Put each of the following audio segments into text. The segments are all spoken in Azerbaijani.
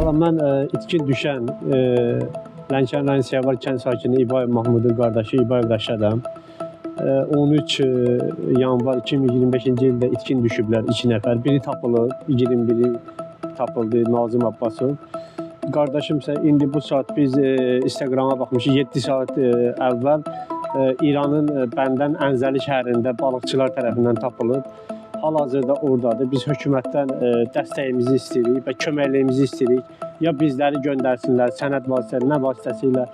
Valla mən itkin düşən Lənkəran rayon Siyəvar kənd sakini İbayev Mahmudun qardaşı İbayev Rəşədəm. 13 yanvar 2025-ci ildə itkin düşüblər 2 nəfər. Biri tapılıb, 21-i tapıldı Nazım Abbasov. Qardaşım isə indi bu saat biz Instagrama baxmışıq. 7 saat əvvəl İranın Bəndən Ənzəli şəhərində balıqçılar tərəfindən tapılıb. Hal-hazırda oradadır. Biz hökumətdən dəstəyimizi istəyirik və köməkliyimizi istəyirik. Ya bizləri göndərsinlər, sənəd vasitəsilə, nə vasitəsilə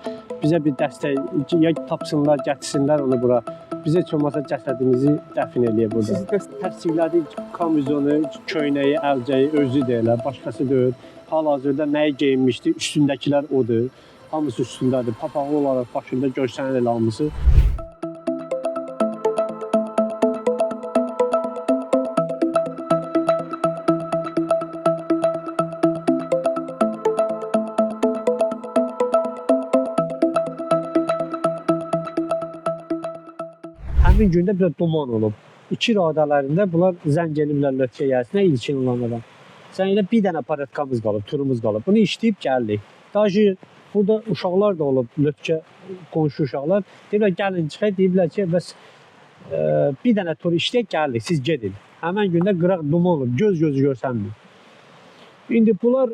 bizə bir dəstək, ya tapsınlar, gətirsinlər onu bura. Bizə heç olmasa cəsədimizi dəfn eləyək burada. Sizi təsdiqlədik, kamizonu, köynəyi, əlcəyi özü deyirlər, başqası deyil. Hal-hazırda nəyi geyinmişdi, üstündəkilər odur. Hamısı üstündədir. Papağı olaraq başında görsənən elə hamısı. Həmin gündə bir duman olub. 2 radələrində bunlar zəng eliblər Lötkə gəlsinə, ilkin olan adam. Sən elə bir dənə paratkamız qalıb, turumuz qalıb. Bunu işləyib gəldik. Daşı burada uşaqlar da olub, Lötkə qonşu uşaqlar. Deyirlər gəlin çıxaq, deyiblər ki, bəs bir dənə tur işləyək gəldik, siz gedin. Həmin gündə qıraq duman olub, göz-gözü görsənmir. İndi bunlar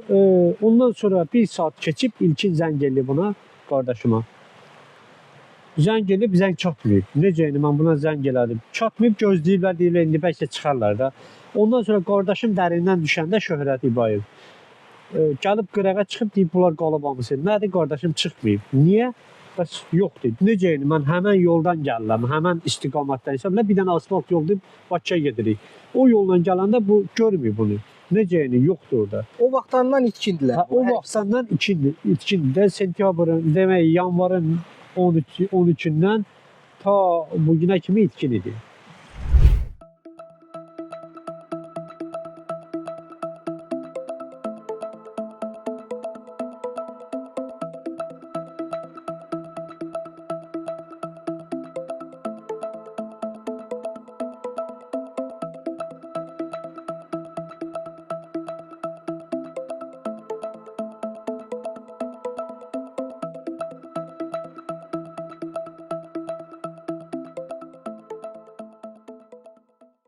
ondan sonra 1 saat keçib ilkin zəng elib buna, qardaşıma. Zəng elib, zəng çatmayıb. Necə yəni, mən buna zəng elədim. Çatmayıb, gözləyiblər, deyirlər, indi bəlkə çıxarlar da. Ondan sonra qardaşım dərindən düşəndə Şöhrət İbayev gəlib qırağa çıxıb, deyib, bunlar qalıb hamısı. Nədir, qardaşım çıxmayıb. Niyə? Bəs yoxdur. Necə yəni, mən həmən yoldan gəlirəm, həmən istiqamətdən hesabla bir dənə asfalt yoldur, Bakıya gedirik. O yolla gələndə bu görmür bunu. Necə yəni, yoxdur orada. O vaxtdan itkindilər. O vaxtdan itkindir. Sentyabrın, demək, yanvarın 13-dən ta bugünə kimi itkin idi.